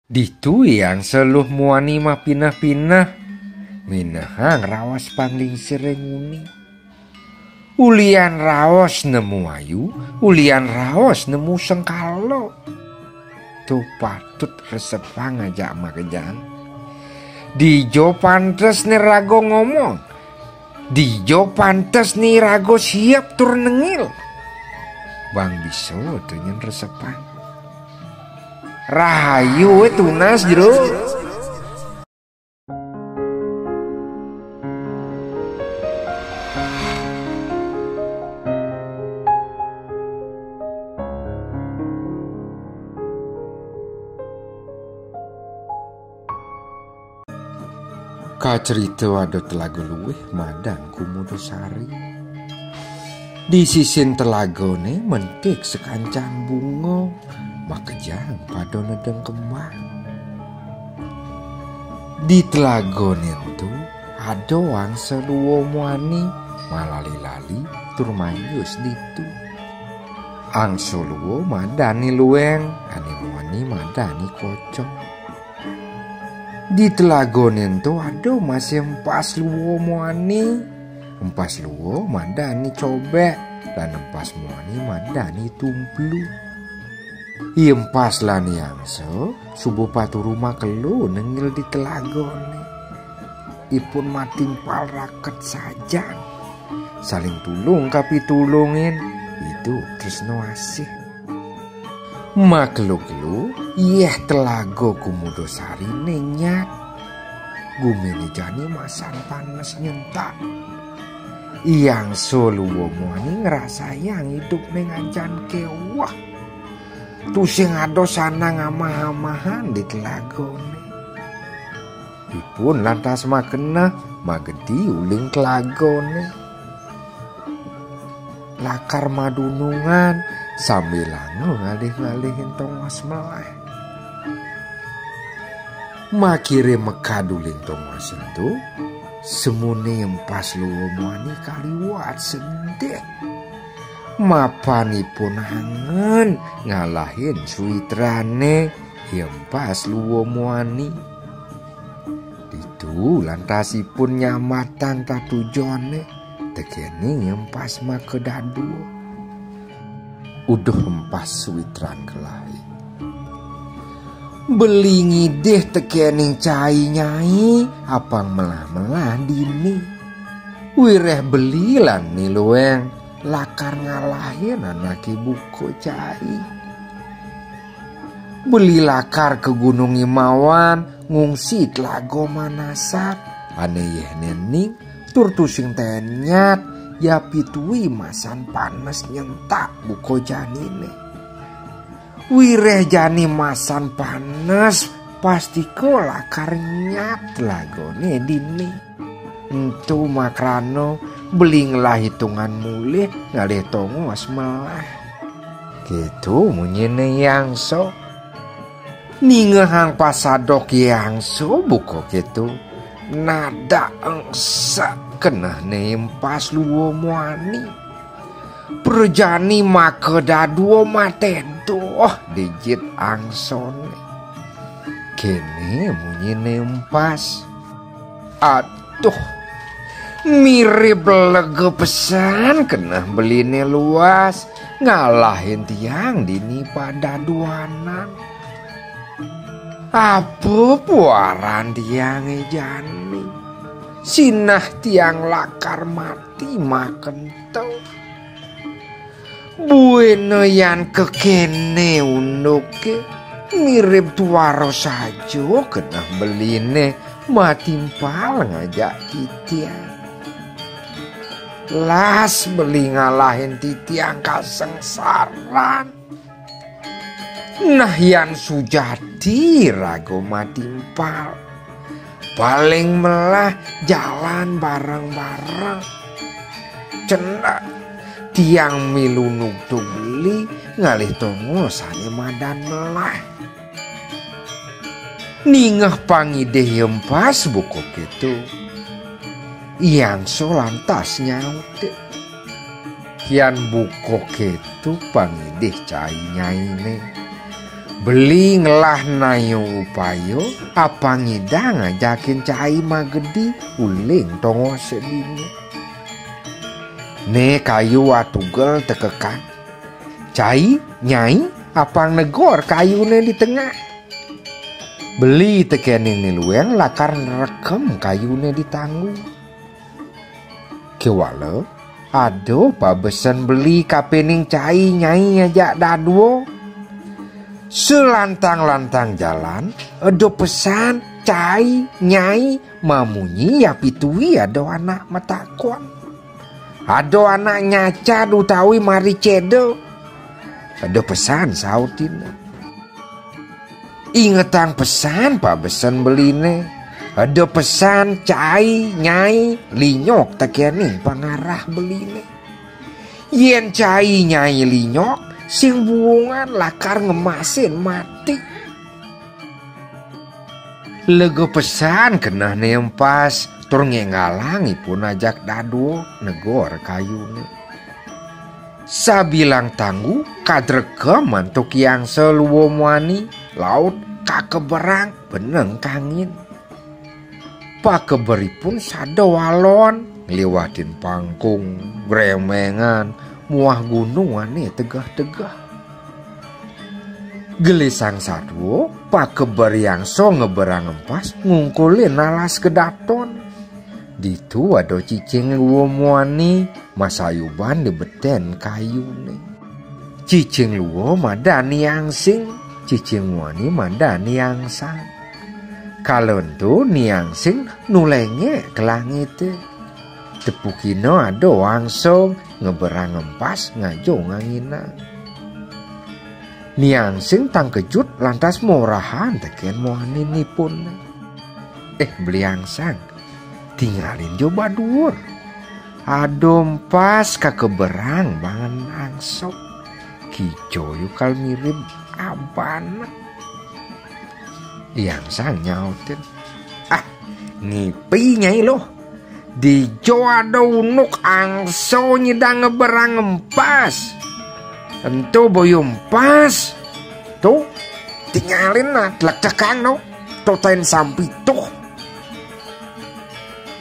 Ditu yang seluh muani mah pinah-pinah, minahang rawas pangling serenguni. Ulian raos nemu ayu, ulian raos nemu sengkalo. Tu patut resepang aja makejang. Dijo pantes nih rago ngomong, dijo pantes nih rago siap tur nengil. Bang biso tenyen resepang. Rahayu tunas jero. Kacerita ada telaga luweh madan Kumudosari. Di sisin telagone mentik sekancang bunga, makejang pada nedeng kembang. Di telagone itu ada wangsa luwo muani malali-lali tur mayus ditu. Angso luwo madani luweng, ane muani madani kocok. Di telagone itu ada masih empas luwo muani, empas luwo madani cobek, dan empas muani madani tumplu. Empas lani angso subuh patu rumah kelu nengil di telagone. Ipun matimpal raket saja, saling tulung kapi tulungin, itu tresno asih. Maklu-kelu yeh telago Kumudosari nenyat. Gumeni jani masan panas nyentak. Yang soluwo muani ngerasayang hidup mengajan kewah. Tu sing ado sana ngamah-amahan di telagone. Ipun lantas makena magedi uling telagone. Lakar madunungan sambil lango ngalih-ngalihin tongos meleh. Makire mekaduling tongos itu semune empas luwo muani kaliwat sedek. Mapanipun hangen ngalahin suitrane empas luwo muani. Ditu lantasipun nyamatan tatujone tekeni empas makedadu. Udah empas suitran kelahi. Belingi deh tekening cai nyai apang melah-melah dini. Wireh belilan nih lueng lakar ngalahin anak ibu cai. Beli lakar ke Gunung Imawan ngungsi telago manasat. Ane yeh nening tur tusing tenyat ya pitui masan panas nyentak buko janine. Wireh jani masan panas pasti ko lakar nyat lagone dini. Entu makrano beli ngelah hitungan mulih ngalih tongos melah. Gitu munyene yangso. Ningehang pasadok yangso buko gitu. Nada engsa kena nempas luwo muani. Perjani makedaduo matedoh digit angsone. Kene munyi nempas. Aduh, mirip lege pesan kena beline luas. Ngalahin tiang dini pada duanan. Apa puaran tiang ejani. Sinah tiang lakar mati maken tau. Bueno yan kekene unuke mirip tuaro sajo kena beline matimpal ngajak titiang. Las beli ngalahin titiang kasengsaran. Nah yan sujati rago matimpal. Paling melah jalan bareng-bareng. Cendak tiang milunuk tu beli ngalih tongo sane madan melah. Ningeh pangideh empas buku gitu. Yang so lantas nyaute. Yan buko gitu pangideh cai nyaine. Beli ngelah nayo upayo apa ngidang ngajakin cai magedi uling tongo sedini. Ne kayu atugel tekekan. Cai nyai apa negor kayune di tengah. Beli tekening nilueng lakar nerekem kayune di tanggung. Kewala ado pabesen beli kapening cai nyai ajak daduo. Selantang-lantang jalan, ada pesan cai nyai mamunyi ya pitui ada anak matakon. Ada anak nyaca dutawi mari cedo. Ada pesan sautin. Ingetang pesan pak besen beline. Ada pesan cai nyai linyok takianing pangarah beline. Yen cai nyai linyok sing buungan lakar ngemasin mati. Lego pesan kena nempas tur ngengalangi pun ajak daduo negor kayune. Sabilang tanggu kadregem mantuk yang seluwo muani laut kakeberang beneng kangin. Pakeberi pun sado walon ngeliwatin pangkung gremengan muah gunung ane tegah-tegah. Gelisang sadwo pakeber yang so ngeberang empas ngungkulin alas kedaton. Ditu ado cicing luwo muani masayuban di beten kayune. Cicing luwo madani angsing, cicing muani madani angsang. Kalonto niangsing nulenge ke langit. Tepukino ado langsung ngeberang empas ngajo ngangina. Niangsing tang kejut lantas morahan teken muani pun. Beliangsang tinggalin coba dur. Ado empas kakeberang bangan angsok. Kijo yukal mirip abana. Liangsang nyautin. Ngipi nyai loh. Di Jawa ada unuk angso nyedang ngeberang empas. Entu boyo empas. Tuh tinggalin lah telak-telakang no. Totain sampai tuh.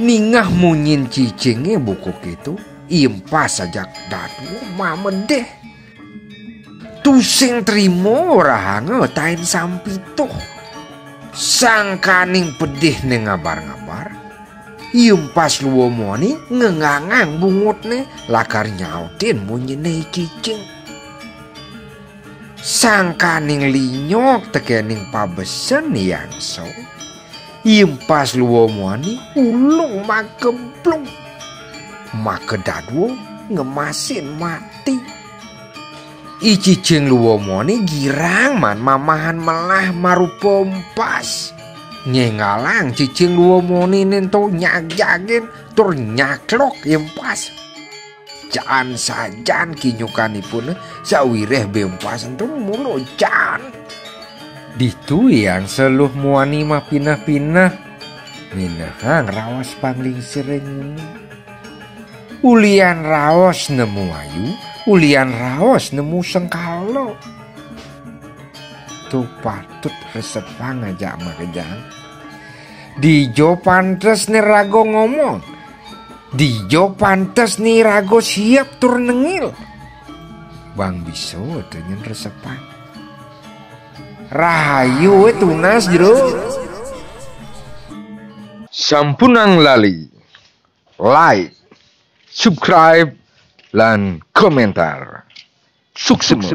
Ningah munyin cicingnya buku gitu. Impas ajak dadu mamedeh. Tusing terimo rahanga tain sampai tuh. Sangkaning pedih ne ngabar-ngabar. Impas luwo muani ngengangang bungut ne lakar nyautin munyene cicing. Sangkaning linyok tekening pabesen yang so. Impas luwo muani ulung makeblung. Makedadwo ngemasin mati. Icicing luwo muani girang man mamahan melah marupa empas. Nyengalang cicing luwo muani nento nyagjagen tur nyaklok empas. Jaan sajan kinyukanipun sawireh bempas entu mulu jaan. Ditu yang seluh muani mah pinah-pinah. Minahang rawas pangling sering. Ulian raos nemu ayu, ulian raos nemu sengkalo. Tu patut resepang aja makejang. Dijo pantes nih rago ngomong. Dijo pantes nih rago siap tur nengil. Bang biso dengan resepang. Rahayu tunas jero. Sampunang lali. Like, subscribe, lan komentar. Sukses.